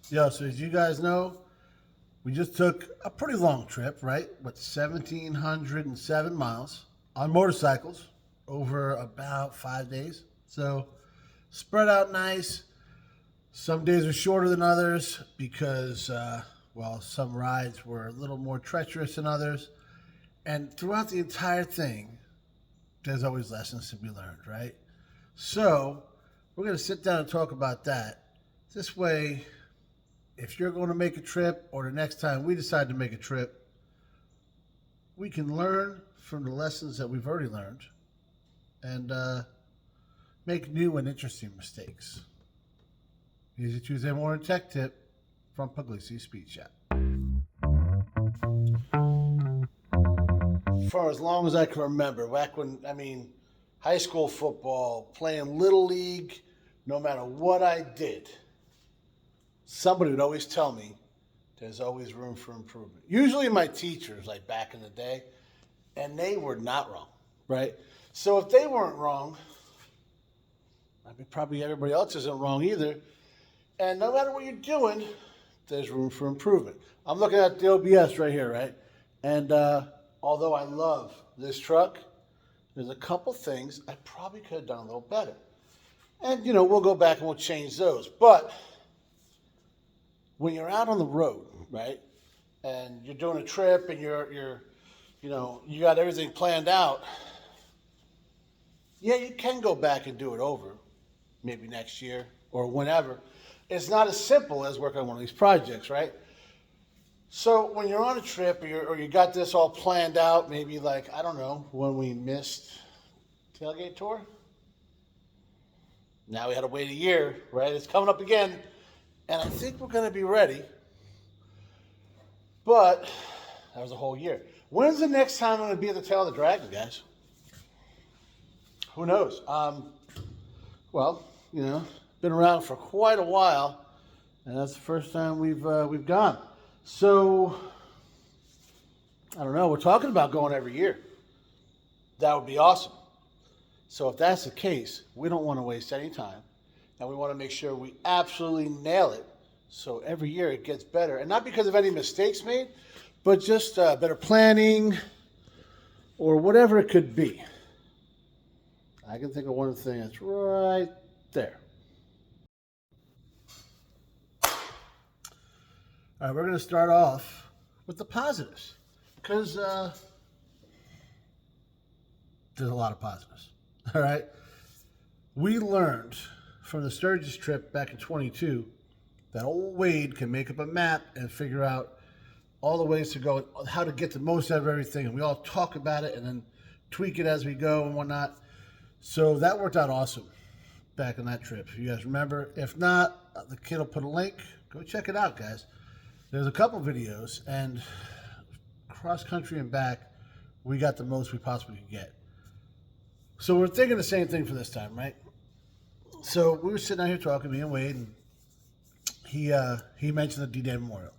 Yo, so as you guys know, we just took a pretty long trip, right? With 1,707 miles on motorcycles over about 5 days. So spread out nice. Some days are shorter than others because, well, some rides were a little more treacherous than others. And throughout the entire thing, there's always lessons to be learned, right? So we're going to sit down and talk about that. This way, if you're going to make a trip or the next time we decide to make a trip, we can learn from the lessons that we've already learned and make new and interesting mistakes. Here's a Tuesday morning tech tip from Pugliese Speed Shop. For as long as I can remember, back when, high school football, playing Little League, no matter what I did, somebody would always tell me there's always room for improvement. Usually my teachers, like back in the day, and they were not wrong, right? So if they weren't wrong, probably everybody else isn't wrong either. And no matter what you're doing, there's room for improvement. I'm looking at the OBS right here, right? And although I love this truck, there's a couple things I probably could have done a little better. And, we'll go back and we'll change those. But when you're out on the road, right, and you're doing a trip and you got everything planned out, yeah, you can go back and do it over, maybe next year or whenever. It's not as simple as working on one of these projects, right? So when you're on a trip or you got this all planned out, maybe like, I don't know, when we missed tailgate tour, now we had to wait a year, right? It's coming up again. And I think we're going to be ready. But that was a whole year. When's the next time I'm going to be at the tail of the dragon, guys? Who knows? Well, been around for quite a while, and that's the first time we've gone. So I don't know. We're talking about going every year. That would be awesome. So if that's the case, we don't want to waste any time. And we want to make sure we absolutely nail it. So every year it gets better. And not because of any mistakes made, but just better planning or whatever it could be. I can think of one thing that's right there. All right, we're going to start off with the positives. Because there's a lot of positives. All right. We learned from the Sturgis trip back in 22 that old Wade can make up a map and figure out all the ways to go, how to get the most out of everything. And we all talk about it and then tweak it as we go and whatnot. So that worked out awesome back on that trip. If you guys remember. If not, the kid will put a link. Go check it out, guys. There's a couple videos, and cross country and back, we got the most we possibly could get. So we're thinking the same thing for this time, right? So we were sitting out here talking, me and Wade, and he mentioned the D-Day Memorial.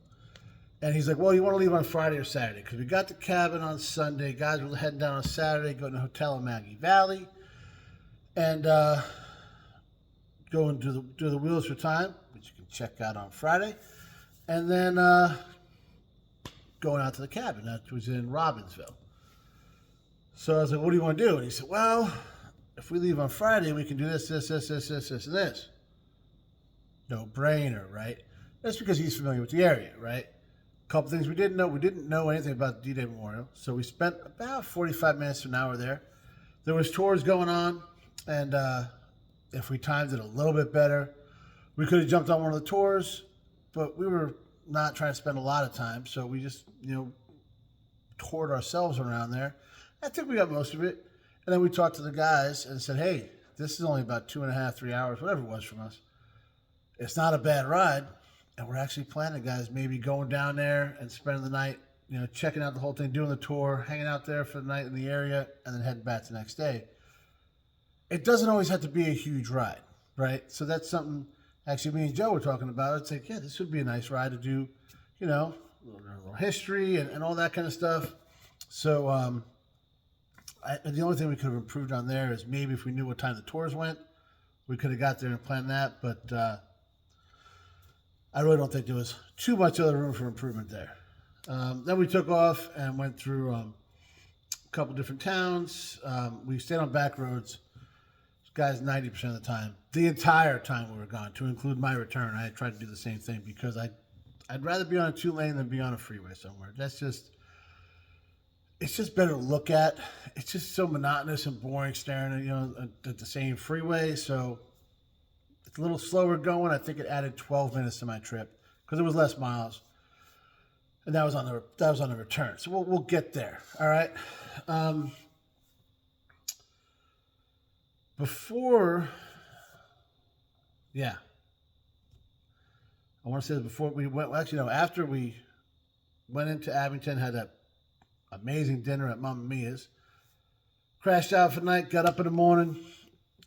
And he's like, well, you want to leave on Friday or Saturday? Because we got the cabin on Sunday. Guys were heading down on Saturday, going to a hotel in Maggie Valley. And go and do the Wheels for Time, which you can check out on Friday. And then going out to the cabin. That was in Robbinsville. So I was like, what do you want to do? And he said, well, if we leave on Friday, we can do this, and this. No brainer, right? That's because he's familiar with the area, right? A couple things we didn't know. We didn't know anything about the D-Day Memorial. So we spent about 45 minutes to an hour there. There was tours going on. And if we timed it a little bit better, we could have jumped on one of the tours. But we were not trying to spend a lot of time. So we just, toured ourselves around there. I think we got most of it. And then we talked to the guys and said, hey, this is only about 2.5, 3 hours, whatever it was from us. It's not a bad ride. And we're actually planning, guys, maybe going down there and spending the night, checking out the whole thing, doing the tour, hanging out there for the night in the area, and then heading back the next day. It doesn't always have to be a huge ride, right? So that's something, actually, me and Joe were talking about. It's like, yeah, this would be a nice ride to do, a little history and all that kind of stuff. So, the only thing we could have improved on there is maybe if we knew what time the tours went, we could have got there and planned that. But I really don't think there was too much other room for improvement there. Then we took off and went through a couple different towns. We stayed on back roads, guys, 90% of the time. The entire time we were gone, to include my return. I tried to do the same thing because I'd rather be on a 2-lane than be on a freeway somewhere. It's just better to look at. It's just so monotonous and boring staring at the same freeway. So it's a little slower going. I think it added 12 minutes to my trip because it was less miles, and that was on the return. So we'll get there. All right. I want to say that before we went. Well, actually, no. After we went into Abington, had that amazing dinner at Mamma Mia's, crashed out for the night, got up in the morning,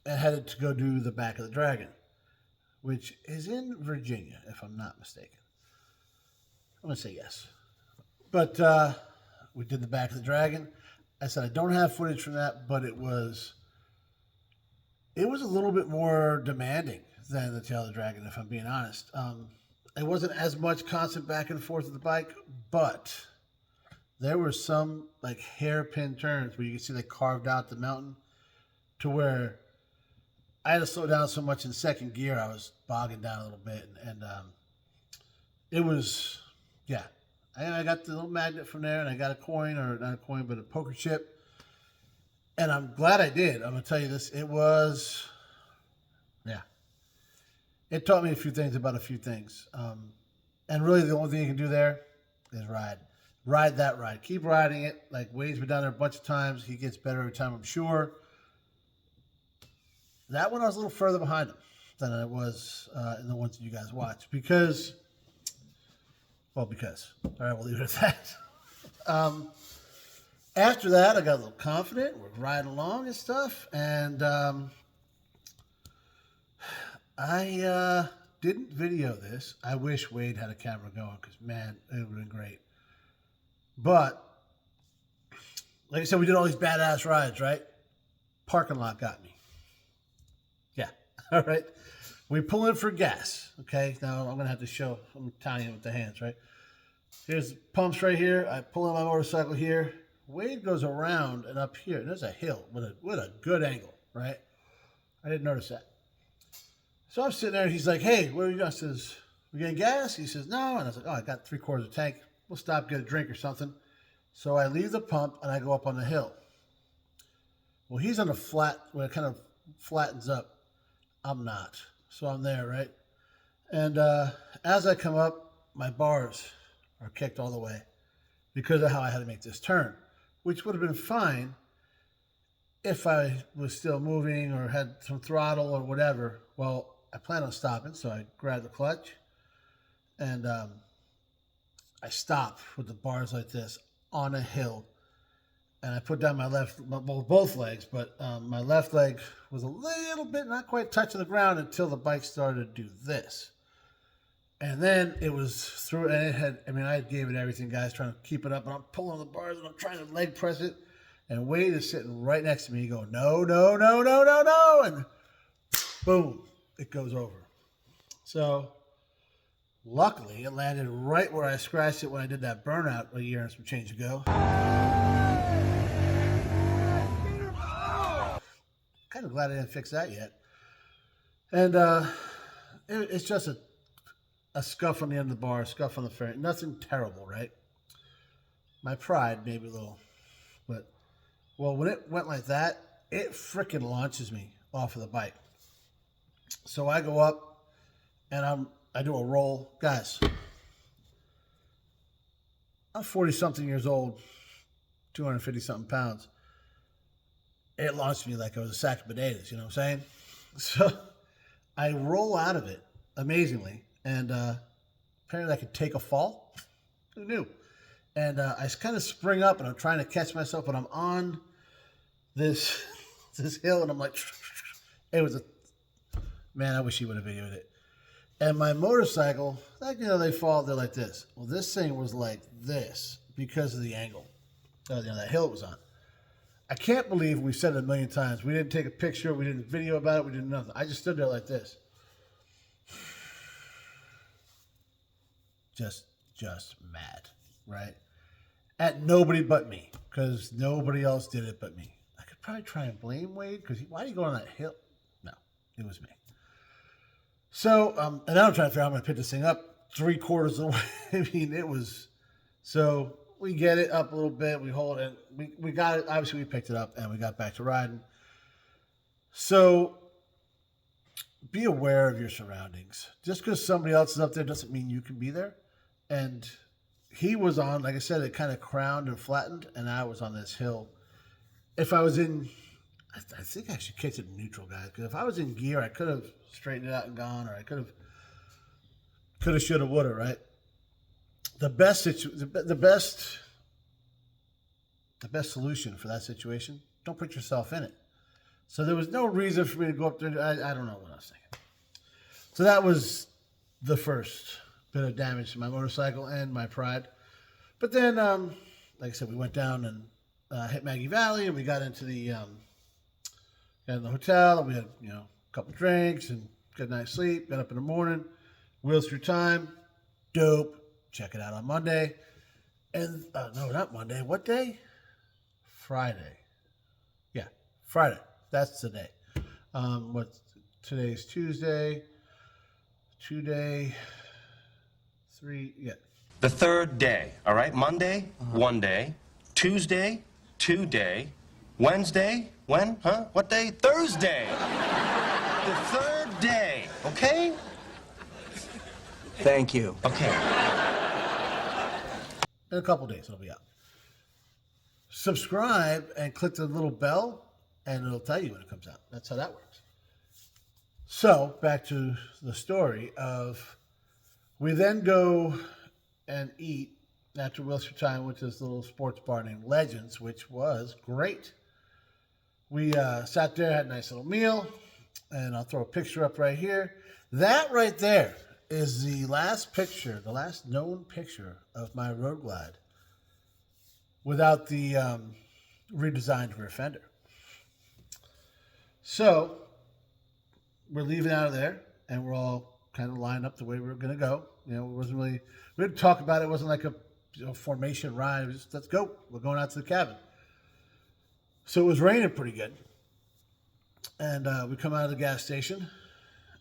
and headed to go do the Back of the Dragon, which is in Virginia, if I'm not mistaken. I'm going to say yes. But we did the Back of the Dragon. I said I don't have footage from that, but it was a little bit more demanding than the Tail of the Dragon, if I'm being honest. It wasn't as much constant back and forth with the bike, but there were some like hairpin turns where you could see they carved out the mountain to where I had to slow down so much in second gear, I was bogging down a little bit. And it was, yeah. I got the little magnet from there, and I got a coin, or not a coin, but a poker chip. And I'm glad I did. I'm going to tell you this. It was, yeah. It taught me a few things about a few things. And really the only thing you can do there is ride. Ride that ride. Keep riding it. Like Wade's been down there a bunch of times. He gets better every time, I'm sure. That one I was a little further behind him than I was in the ones that you guys watch. Because. All right, we'll leave it at that. After that, I got a little confident. We're riding along and stuff. And I didn't video this. I wish Wade had a camera going because, man, it would have been great. But, like I said, we did all these badass rides, right? Parking lot got me. Yeah, all right. We pull in for gas, okay? Now I'm going to have to show, I'm tying it with the hands, right? Here's pumps right here. I pull in my motorcycle here. Wade goes around and up here. And there's a hill with a good angle, right? I didn't notice that. So I'm sitting there and he's like, hey, where are you? I says, we getting gas? He says, no. And I was like, oh, I got 3/4 of a tank. We'll stop, get a drink or something. So I leave the pump and I go up on the hill. Well, he's on a flat, where it kind of flattens up. I'm not. So I'm there, right? And as I come up, my bars are kicked all the way because of how I had to make this turn, which would have been fine if I was still moving or had some throttle or whatever. Well, I plan on stopping, so I grab the clutch and I stop with the bars like this on a hill. And I put down both legs, but my left leg was a little bit, not quite touching the ground until the bike started to do this. And then it was through, and I gave it everything, guys, trying to keep it up. And I'm pulling the bars and I'm trying to leg press it. And Wade is sitting right next to me. He goes, no, no, no, no, no, no. And boom, it goes over. So luckily, it landed right where I scratched it when I did that burnout a year and some change ago. Kind of glad I didn't fix that yet. And it's just a scuff on the end of the bar, a scuff on the fairing. Nothing terrible, right? My pride, maybe a little. But, well, when it went like that, it freaking launches me off of the bike. So I go up, and I do a roll. Guys, I'm 40-something years old, 250-something pounds. It launched me like I was a sack of potatoes, you know what I'm saying? So I roll out of it, amazingly, and apparently I could take a fall. Who knew? And I kind of spring up, and I'm trying to catch myself, but I'm on this hill, and I'm like, it was man, I wish he would have videoed it. And my motorcycle, like, they fall, they're like this. Well, this thing was like this because of the angle, that hill it was on. I can't believe we've said it a million times. We didn't take a picture. We didn't video about it. We did nothing. I just stood there like this. just mad, right? At nobody but me, because nobody else did it but me. I could probably try and blame Wade, because why do you go on that hill? No, it was me. So, and now I'm trying to figure out how I'm going to pick this thing up 3/4 of the way. I mean, it was, so we get it up a little bit, we hold it, we got it, obviously we picked it up, and we got back to riding. So, be aware of your surroundings. Just because somebody else is up there doesn't mean you can be there. And he was on, like I said, it kind of crowned and flattened, and I was on this hill. If I was in, I think I actually kicked it in neutral, guys, because if I was in gear, I could have straightened it out and gone, or I could have, should have, would have, right? The best solution for that situation, don't put yourself in it. So there was no reason for me to go up there. I don't know what I was thinking. So that was the first bit of damage to my motorcycle and my pride. But then, like I said, we went down and hit Maggie Valley, and we got into the hotel, and we had a couple drinks and good night's sleep. Got up in the morning, Wheels Through Time, dope. Check it out on Monday. And no, not Monday. What day? Friday. Yeah, Friday. That's the day. Today's Tuesday. 2 day, 3, yeah. The third day, all right? Monday, 1 day. Tuesday, 2 day. Wednesday, when? Huh? What day? Thursday. The third day, okay? Thank you. Okay. In a couple days, it'll be out. Subscribe and click the little bell, and it'll tell you when it comes out. That's how that works. So, back to the story of, we then go and eat after Wheels Through Time with this little sports bar named Legends, which was great. We sat there, had a nice little meal, and I'll throw a picture up right here. That right there is the last picture, the last known picture of my Road Glide without the redesigned rear fender. So, we're leaving out of there, and we're all kind of lined up the way we were going to go. It wasn't really, we didn't talk about it. It wasn't like a formation ride. It was just, let's go. We're going out to the cabin. So it was raining pretty good. And we come out of the gas station,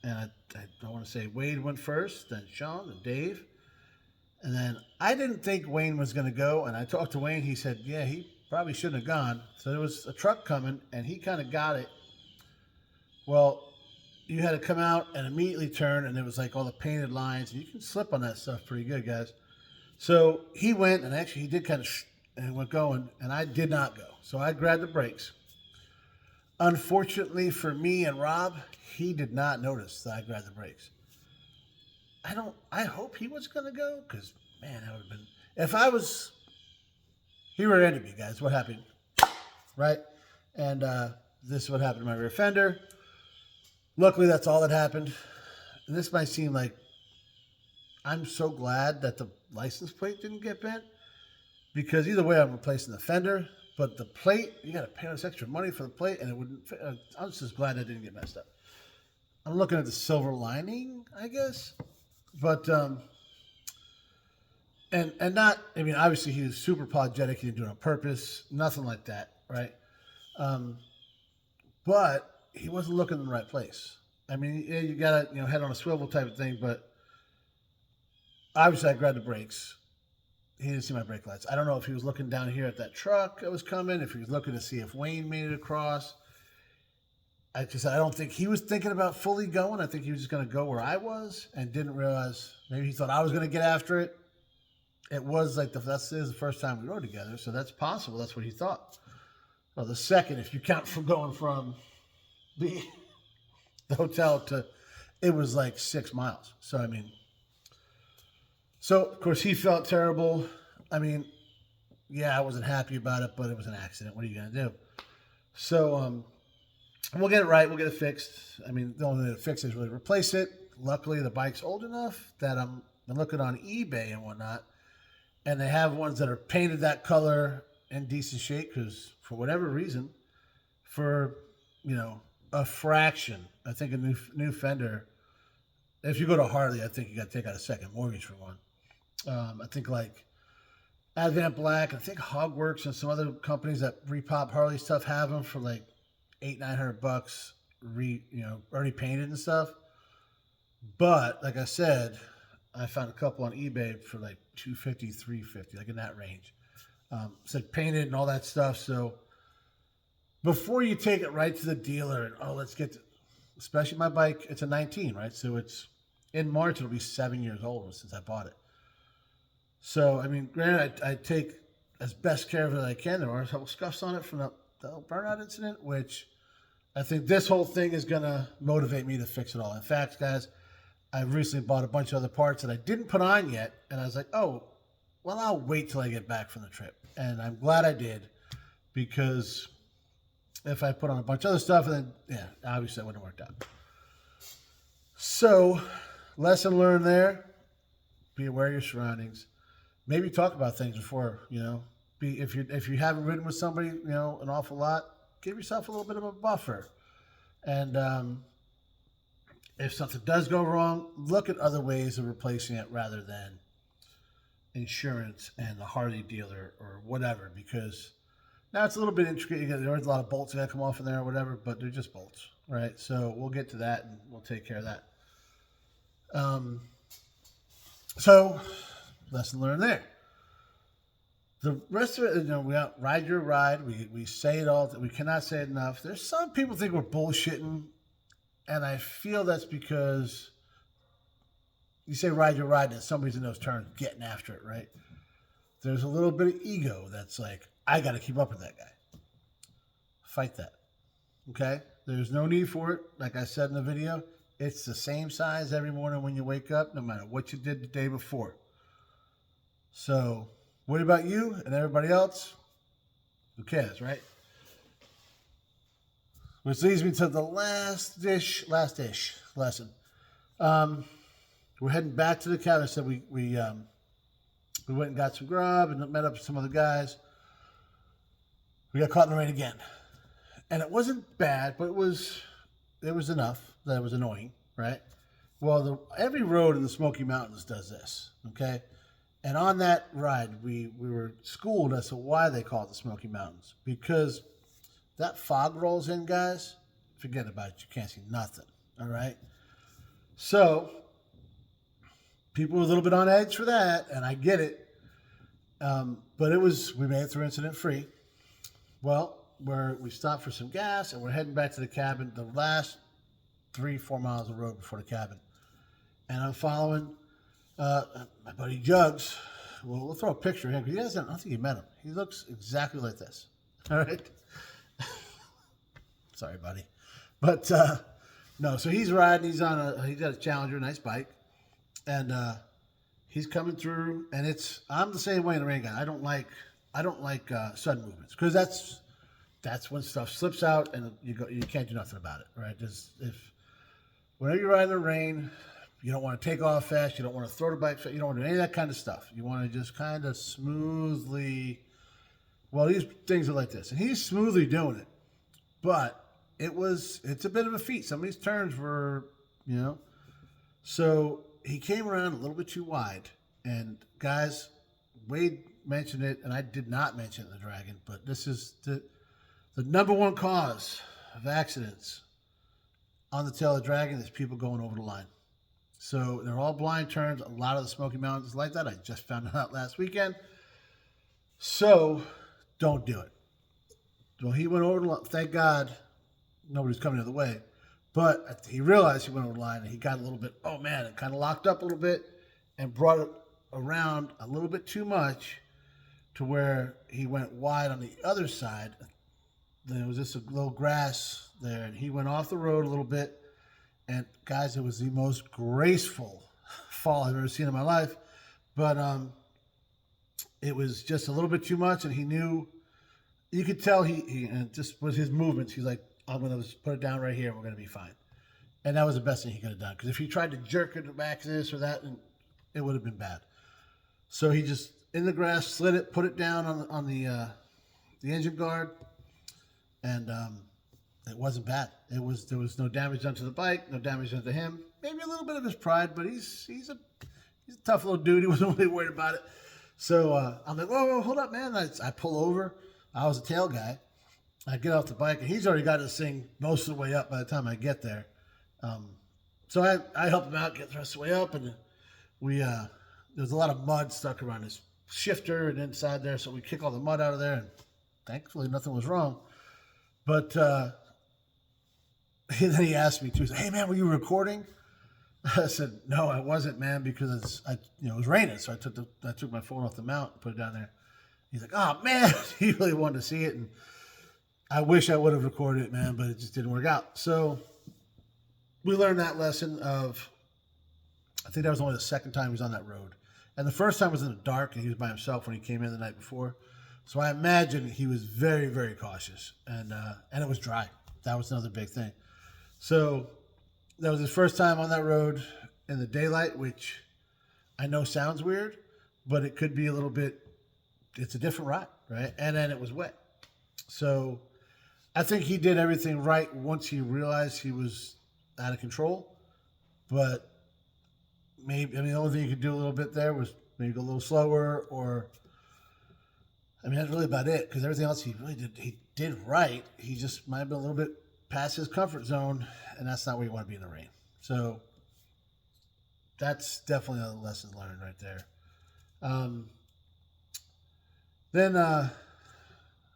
and I want to say Wade went first, then Sean, then Dave. And then I didn't think Wayne was going to go, and I talked to Wayne. He said, yeah, he probably shouldn't have gone. So there was a truck coming, and he kind of got it. Well, you had to come out and immediately turn, and it was like all the painted lines. And you can slip on that stuff pretty good, guys. So he went, and actually he did kind of and went going, and I did not go. So I grabbed the brakes. Unfortunately for me and Rob, he did not notice that I grabbed the brakes. I hope he was going to go, because, man, that would have been, if I was, he rear-ended me, guys. What happened? Right? And this is what happened to my rear fender. Luckily, that's all that happened. And this might seem like, I'm so glad that the license plate didn't get bent, because either way, I'm replacing the fender. But the plate, you got to pay us extra money for the plate, and it wouldn't fit. I was just glad that didn't get messed up. I'm looking at the silver lining, I guess. But, and not, I mean, obviously he was super apologetic. He didn't do it on purpose. Nothing like that, right? But he wasn't looking in the right place. I mean, yeah, you got to, head on a swivel type of thing, but obviously I grabbed the brakes. He didn't see my brake lights. I don't know if he was looking down here at that truck that was coming, if he was looking to see if Wayne made it across. I don't think he was thinking about fully going. I think he was just going to go where I was and didn't realize, maybe he thought I was going to get after it. It was like, this is the first time we rode together, so that's possible. That's what he thought. Well, the second, if you count from going from the hotel to, it was like 6 miles. So, I mean, of course he felt terrible. I mean, yeah, I wasn't happy about it, but it was an accident. What are you going to do? So, we'll get it right. We'll get it fixed. I mean, the only way to fix it is really replace it. Luckily, the bike's old enough that I'm looking on eBay and whatnot, and they have ones that are painted that color in decent shape, because for whatever reason, for, a fraction, I think a new fender, if you go to Harley, I think you got to take out a second mortgage for one. I think like Advent Black, I think Hogworks and some other companies that repop Harley stuff have them for like $800-900, already painted and stuff. But like I said, I found a couple on eBay for like 250, 350, like in that range. Said painted and all that stuff. So before you take it right to the dealer and let's get to, especially my bike, it's a 19, right? So it's in March, it'll be 7 years old since I bought it. So, I mean, granted, I take as best care of it as I can. There are a couple scuffs on it from the burnout incident, which I think this whole thing is going to motivate me to fix it all. In fact, guys, I recently bought a bunch of other parts that I didn't put on yet. And I was like, oh, well, I'll wait till I get back from the trip. And I'm glad I did, because if I put on a bunch of other stuff, then, yeah, obviously that wouldn't have worked out. So, lesson learned there. Be aware of your surroundings. Maybe talk about things before, if you haven't ridden with somebody, an awful lot, give yourself a little bit of a buffer. And if something does go wrong, look at other ways of replacing it rather than insurance and the Harley dealer or whatever, because now it's a little bit intricate. There's a lot of bolts that come off in there or whatever, but they're just bolts, right? So we'll get to that and we'll take care of that. So lesson learned there. The rest of it, we ride your ride. We say it all. We cannot say it enough. There's some people think we're bullshitting, and I feel that's because you say ride your ride, and somebody's in those turns getting after it, right? There's a little bit of ego that's like, I got to keep up with that guy. Fight that, okay? There's no need for it. Like I said in the video, it's the same size every morning when you wake up, no matter what you did the day before. So, what about you and everybody else? Who cares, right? Which leads me to the last dish lesson. We're heading back to the cabin. I said we went and got some grub and met up with some other guys. We got caught in the rain again, and it wasn't bad, but it was enough that it was annoying, right? Well, every road in the Smoky Mountains does this, okay? And on that ride, we were schooled as to why they call it the Smoky Mountains. Because that fog rolls in, guys, forget about it. You can't see nothing, all right? So, people were a little bit on edge for that, and I get it. But we made it through incident-free. Well, we stopped for some gas, and we're heading back to the cabin, the last 3-4 miles of road before the cabin. And I'm following my buddy Jugs. Well, we'll throw a picture of him, because I don't think you met him. He looks exactly like this. All right? Sorry, buddy. But, no, so he's riding. He's got a Challenger, nice bike. And he's coming through, and I'm the same way in the rain, guy. I don't like sudden movements, because that's when stuff slips out and you can't do nothing about it, right? Whenever you're riding in the rain, you don't want to take off fast, you don't want to throw the bike fast, you don't want to do any of that kind of stuff. You want to just kind of smoothly, these things are like this, and he's smoothly doing it, but it's a bit of a feat. Some of these turns were, so he came around a little bit too wide, and guys, Wade mentioned it, and I did not mention it in the Dragon, but this is the number one cause of accidents on the tail of the Dragon is people going over the line. So they're all blind turns. A lot of the Smoky Mountains like that. I just found it out last weekend. So don't do it. Well, he went over the line. Thank God nobody's coming the other way. But he realized he went over the line, and he got a little bit, it kind of locked up a little bit and brought it around a little bit too much to where he went wide on the other side. There was just a little grass there, and he went off the road a little bit. And guys, it was the most graceful fall I've ever seen in my life. But it was just a little bit too much, and he knew, you could tell and just with his movements, he's like, I'm going to put it down right here, and we're going to be fine. And that was the best thing he could have done. Because if he tried to jerk it back to this or that, it would have been bad. So he just, in the grass, slid it, put it down on the engine guard, and it wasn't bad. There was no damage done to the bike, no damage done to him. Maybe a little bit of his pride, but he's He's a tough little dude. He wasn't really worried about it. So I'm like, whoa, hold up, man. I pull over. I was a tail guy. I get off the bike, and he's already got this thing most of the way up by the time I get there. So I help him out, get the rest of the way up, and there's a lot of mud stuck around his shifter and inside there, so we kick all the mud out of there, and thankfully nothing was wrong. But then he asked me too, he said, hey, man, were you recording? I said, no, I wasn't, man, because it was raining, so I took my phone off the mount and put it down there. He's like, oh, man, he really wanted to see it, and I wish I would have recorded it, man, but it just didn't work out. So we learned that lesson of, I think that was only the second time he was on that road. And the first time was in the dark, and he was by himself when he came in the night before. So I imagine he was very, very cautious, and it was dry. That was another big thing. So that was his first time on that road in the daylight, which I know sounds weird, but it could be a little bit, it's a different ride, right? And then it was wet. So I think he did everything right once he realized he was out of control. But maybe, the only thing you could do a little bit there was maybe go a little slower, or, that's really about it, because everything else he did right. He just might have been a little bit past his comfort zone, and that's not where you want to be in the rain. So that's definitely a lesson learned right there. Then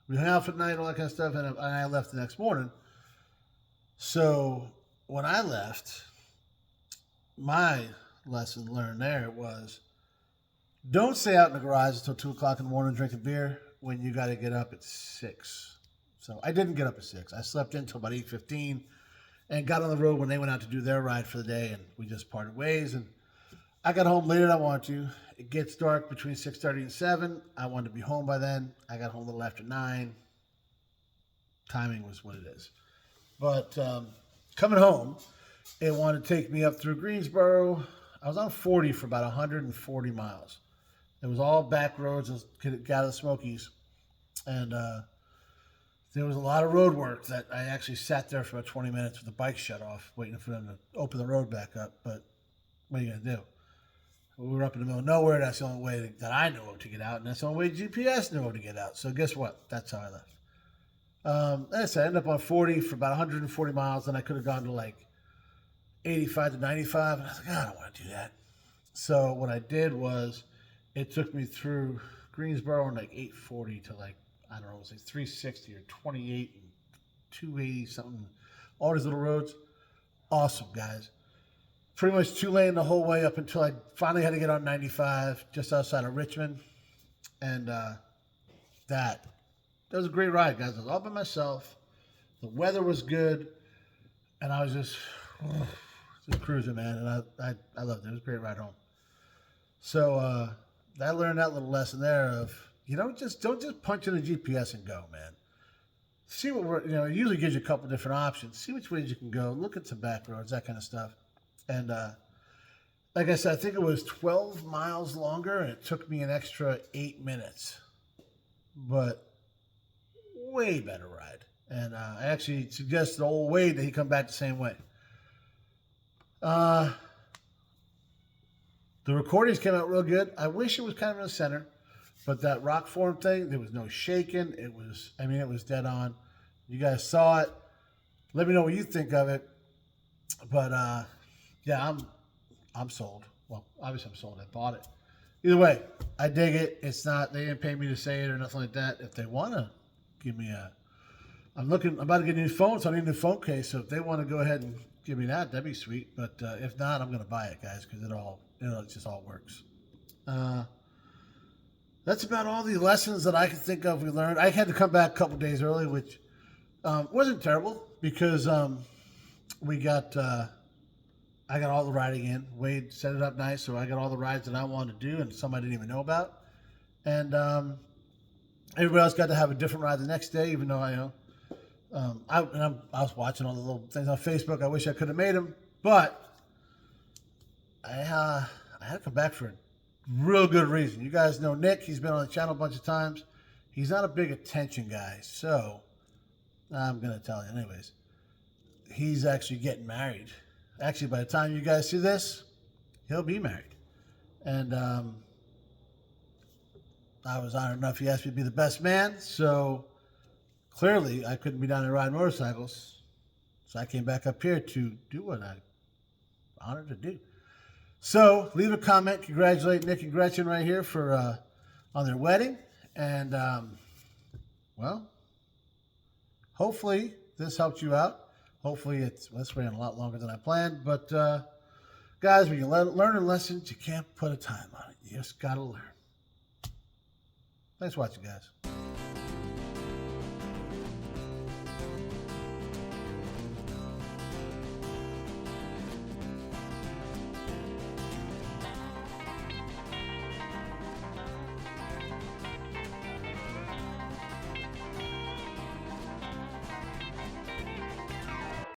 we hung out for the night, all that kind of stuff, and I left the next morning. So when I left, my lesson learned there was, don't stay out in the garage until 2 o'clock in the morning drinking beer when you got to get up at 6. So I didn't get up at 6. I slept in until about 8:15 and got on the road when they went out to do their ride for the day, and we just parted ways. And I got home later than I wanted to. It gets dark between 6:30 and 7. I wanted to be home by then. I got home a little after 9. Timing was what it is. But coming home, it wanted to take me up through Greensboro. I was on 40 for about 140 miles. It was all back roads, got out of the Smokies. And there was a lot of road work that I actually sat there for about 20 minutes with the bike shut off, waiting for them to open the road back up. But what are you going to do? We were up in the middle of nowhere. That's the only way that I knew of to get out, and that's the only way GPS knew of to get out. So guess what? That's how I left. Like I said, I ended up on 40 for about 140 miles, and I could have gone to like 85 to 95, and I was like, I don't want to do that. So what I did was, it took me through Greensboro in like 840 to like, I don't know, it was like 360 or 28 and 280 something. All these little roads. Awesome, guys. Pretty much 2-lane the whole way up until I finally had to get on 95 just outside of Richmond. And that was a great ride, guys. I was all by myself. The weather was good. And I was just cruising, man. And I loved it. It was a great ride home. So I learned that little lesson there of, don't just punch in the GPS and go, man. See what it usually gives you a couple different options. See which ways you can go. Look at some back roads, that kind of stuff. And like I said, I think it was 12 miles longer, and it took me an extra 8 minutes. But way better ride. And I actually suggested old Wade that he come back the same way. The recordings came out real good. I wish it was kind of in the center, but that rock form thing, there was no shaking. It was dead on. You guys saw it. Let me know what you think of it. But yeah, I'm sold. Well, obviously I'm sold. I bought it. Either way, I dig it. It's not, they didn't pay me to say it or nothing like that. If they want to give me I'm about to get a new phone, so I need a new phone case. So if they want to go ahead and give me that, that'd be sweet. But if not, I'm going to buy it, guys, because it just all works. That's about all the lessons that I can think of we learned. I had to come back a couple days early, which wasn't terrible because I got all the riding in. Wade set it up nice, so I got all the rides that I wanted to do and some I didn't even know about. And everybody else got to have a different ride the next day, even though I was watching all the little things on Facebook. I wish I could have made them, but I had to come back for a real good reason. You guys know Nick. He's been on the channel a bunch of times. He's not a big attention guy, so I'm going to tell you anyways. He's actually getting married. Actually, by the time you guys see this, he'll be married. And I was honored enough. He asked me to be the best man. So clearly I couldn't be down there riding motorcycles. So I came back up here to do what I'm honored to do. So leave a comment. Congratulate Nick and Gretchen right here for on their wedding. And, well, hopefully this helped you out. Hopefully this ran a lot longer than I planned. But, guys, when you learn a lesson, you can't put a time on it. You just got to learn. Thanks for watching, guys.